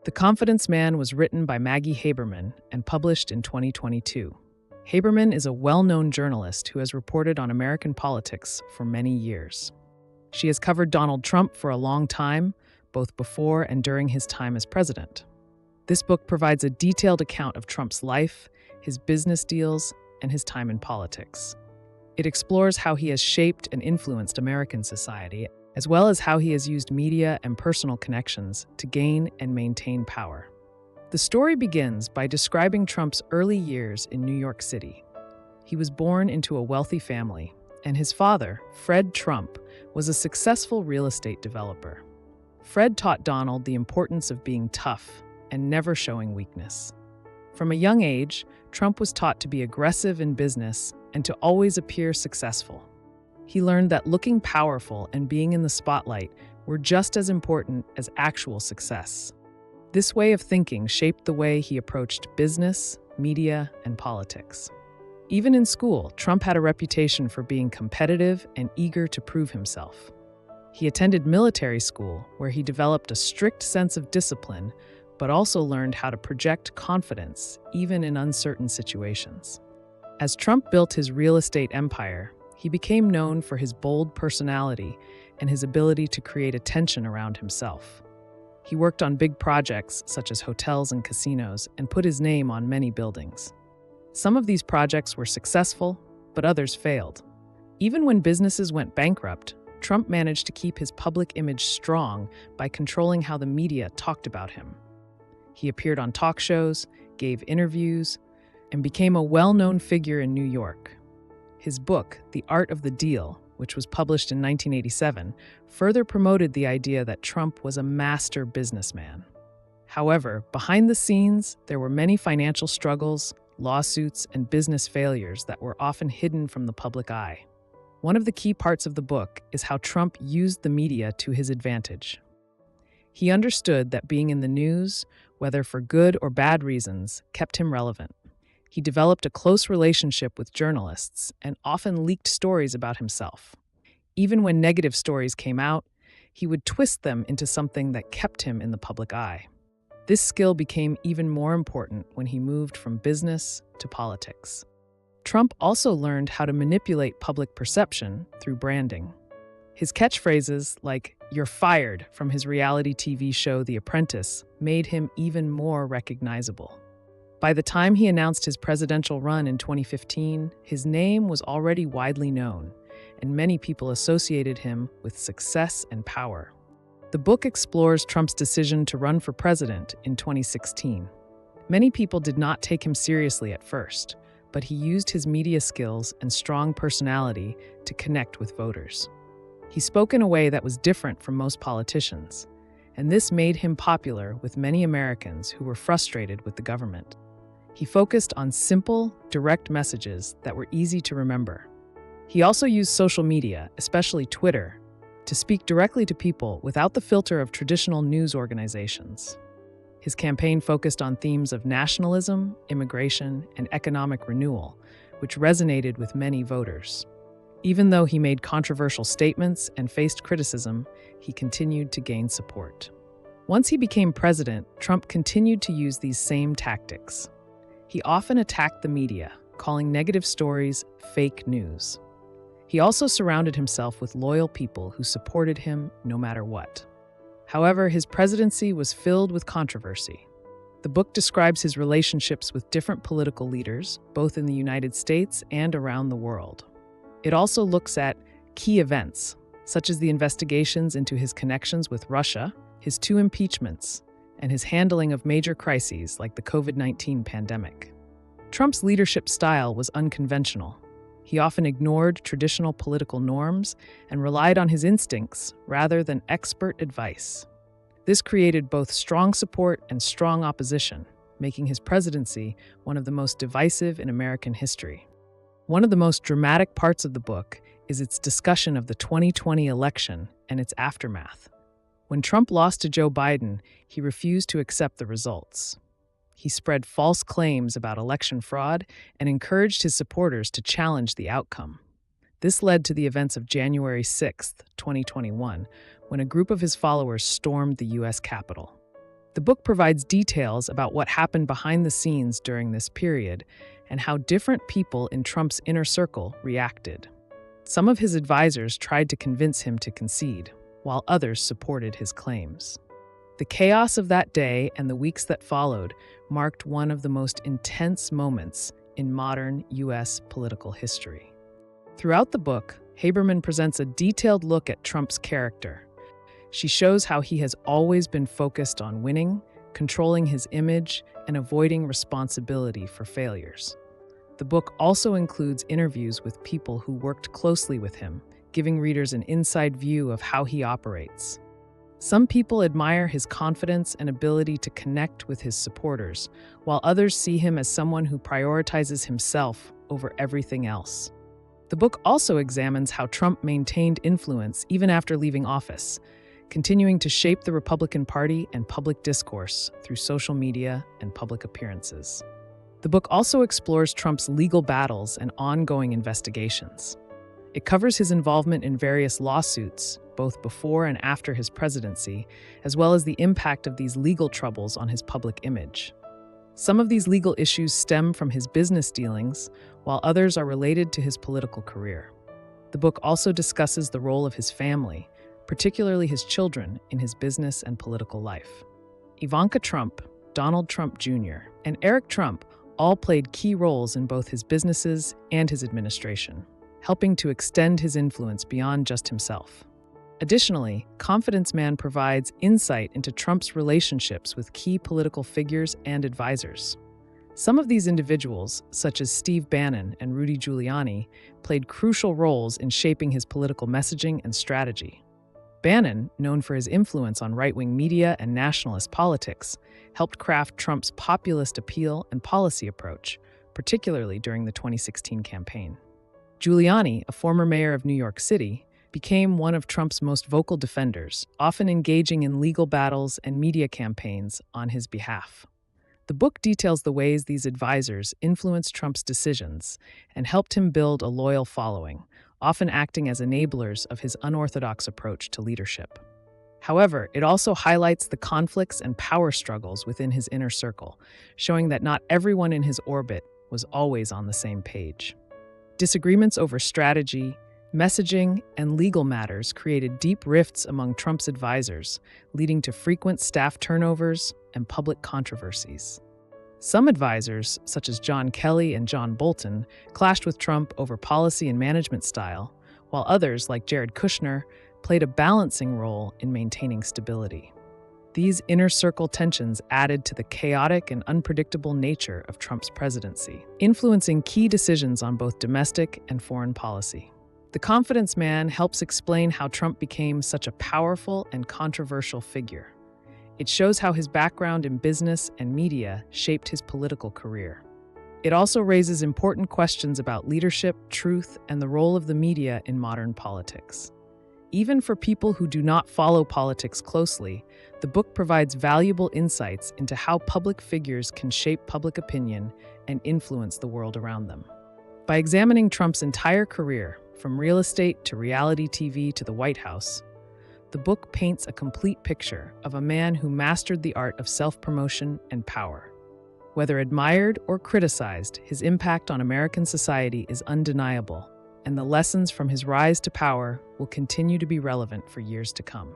The Confidence Man was written by Maggie Haberman and published in 2022. Haberman is a well-known journalist who has reported on American politics for many years. She has covered Donald Trump for a long time, both before and during his time as president. This book provides a detailed account of Trump's life, his business deals, and his time in politics. It explores how he has shaped and influenced American society, as well as how he has used media and personal connections to gain and maintain power. The story begins by describing Trump's early years in New York City. He was born into a wealthy family, and his father, Fred Trump, was a successful real estate developer. Fred taught Donald the importance of being tough and never showing weakness. From a young age, Trump was taught to be aggressive in business and to always appear successful. He learned that looking powerful and being in the spotlight were just as important as actual success. This way of thinking shaped the way he approached business, media, and politics. Even in school, Trump had a reputation for being competitive and eager to prove himself. He attended military school, where he developed a strict sense of discipline, but also learned how to project confidence, even in uncertain situations. As Trump built his real estate empire, he became known for his bold personality and his ability to create attention around himself. He worked on big projects such as hotels and casinos and put his name on many buildings. Some of these projects were successful, but others failed. Even when businesses went bankrupt, Trump managed to keep his public image strong by controlling how the media talked about him. He appeared on talk shows, gave interviews, and became a well-known figure in New York. His book, The Art of the Deal, which was published in 1987, further promoted the idea that Trump was a master businessman. However, behind the scenes, there were many financial struggles, lawsuits, and business failures that were often hidden from the public eye. One of the key parts of the book is how Trump used the media to his advantage. He understood that being in the news, whether for good or bad reasons, kept him relevant. He developed a close relationship with journalists and often leaked stories about himself. Even when negative stories came out, he would twist them into something that kept him in the public eye. This skill became even more important when he moved from business to politics. Trump also learned how to manipulate public perception through branding. His catchphrases like "You're fired" from his reality TV show The Apprentice made him even more recognizable. By the time he announced his presidential run in 2015, his name was already widely known, and many people associated him with success and power. The book explores Trump's decision to run for president in 2016. Many people did not take him seriously at first, but he used his media skills and strong personality to connect with voters. He spoke in a way that was different from most politicians, and this made him popular with many Americans who were frustrated with the government. He focused on simple, direct messages that were easy to remember. He also used social media, especially Twitter, to speak directly to people without the filter of traditional news organizations. His campaign focused on themes of nationalism, immigration, and economic renewal, which resonated with many voters. Even though he made controversial statements and faced criticism, he continued to gain support. Once he became president, Trump continued to use these same tactics. He often attacked the media, calling negative stories fake news. He also surrounded himself with loyal people who supported him no matter what. However, his presidency was filled with controversy. The book describes his relationships with different political leaders, both in the United States and around the world. It also looks at key events, such as the investigations into his connections with Russia, his 2 impeachments, and his handling of major crises like the COVID-19 pandemic. Trump's leadership style was unconventional. He often ignored traditional political norms and relied on his instincts rather than expert advice. This created both strong support and strong opposition, making his presidency one of the most divisive in American history. One of the most dramatic parts of the book is its discussion of the 2020 election and its aftermath. When Trump lost to Joe Biden, he refused to accept the results. He spread false claims about election fraud and encouraged his supporters to challenge the outcome. This led to the events of January 6, 2021, when a group of his followers stormed the U.S. Capitol. The book provides details about what happened behind the scenes during this period and how different people in Trump's inner circle reacted. Some of his advisors tried to convince him to concede, while others supported his claims. The chaos of that day and the weeks that followed marked one of the most intense moments in modern U.S. political history. Throughout the book, Haberman presents a detailed look at Trump's character. She shows how he has always been focused on winning, controlling his image, and avoiding responsibility for failures. The book also includes interviews with people who worked closely with him, giving readers an inside view of how he operates. Some people admire his confidence and ability to connect with his supporters, while others see him as someone who prioritizes himself over everything else. The book also examines how Trump maintained influence even after leaving office, continuing to shape the Republican Party and public discourse through social media and public appearances. The book also explores Trump's legal battles and ongoing investigations. It covers his involvement in various lawsuits, both before and after his presidency, as well as the impact of these legal troubles on his public image. Some of these legal issues stem from his business dealings, while others are related to his political career. The book also discusses the role of his family, particularly his children, in his business and political life. Ivanka Trump, Donald Trump Jr., and Eric Trump all played key roles in both his businesses and his administration, helping to extend his influence beyond just himself. Additionally, Confidence Man provides insight into Trump's relationships with key political figures and advisors. Some of these individuals, such as Steve Bannon and Rudy Giuliani, played crucial roles in shaping his political messaging and strategy. Bannon, known for his influence on right-wing media and nationalist politics, helped craft Trump's populist appeal and policy approach, particularly during the 2016 campaign. Giuliani, a former mayor of New York City, became one of Trump's most vocal defenders, often engaging in legal battles and media campaigns on his behalf. The book details the ways these advisors influenced Trump's decisions and helped him build a loyal following, often acting as enablers of his unorthodox approach to leadership. However, it also highlights the conflicts and power struggles within his inner circle, showing that not everyone in his orbit was always on the same page. Disagreements over strategy, messaging, and legal matters created deep rifts among Trump's advisors, leading to frequent staff turnovers and public controversies. Some advisors, such as John Kelly and John Bolton, clashed with Trump over policy and management style, while others, like Jared Kushner, played a balancing role in maintaining stability. These inner circle tensions added to the chaotic and unpredictable nature of Trump's presidency, influencing key decisions on both domestic and foreign policy. The Confidence Man helps explain how Trump became such a powerful and controversial figure. It shows how his background in business and media shaped his political career. It also raises important questions about leadership, truth, and the role of the media in modern politics. Even for people who do not follow politics closely, the book provides valuable insights into how public figures can shape public opinion and influence the world around them. By examining Trump's entire career, from real estate to reality TV to the White House, the book paints a complete picture of a man who mastered the art of self-promotion and power. Whether admired or criticized, his impact on American society is undeniable, and the lessons from his rise to power will continue to be relevant for years to come.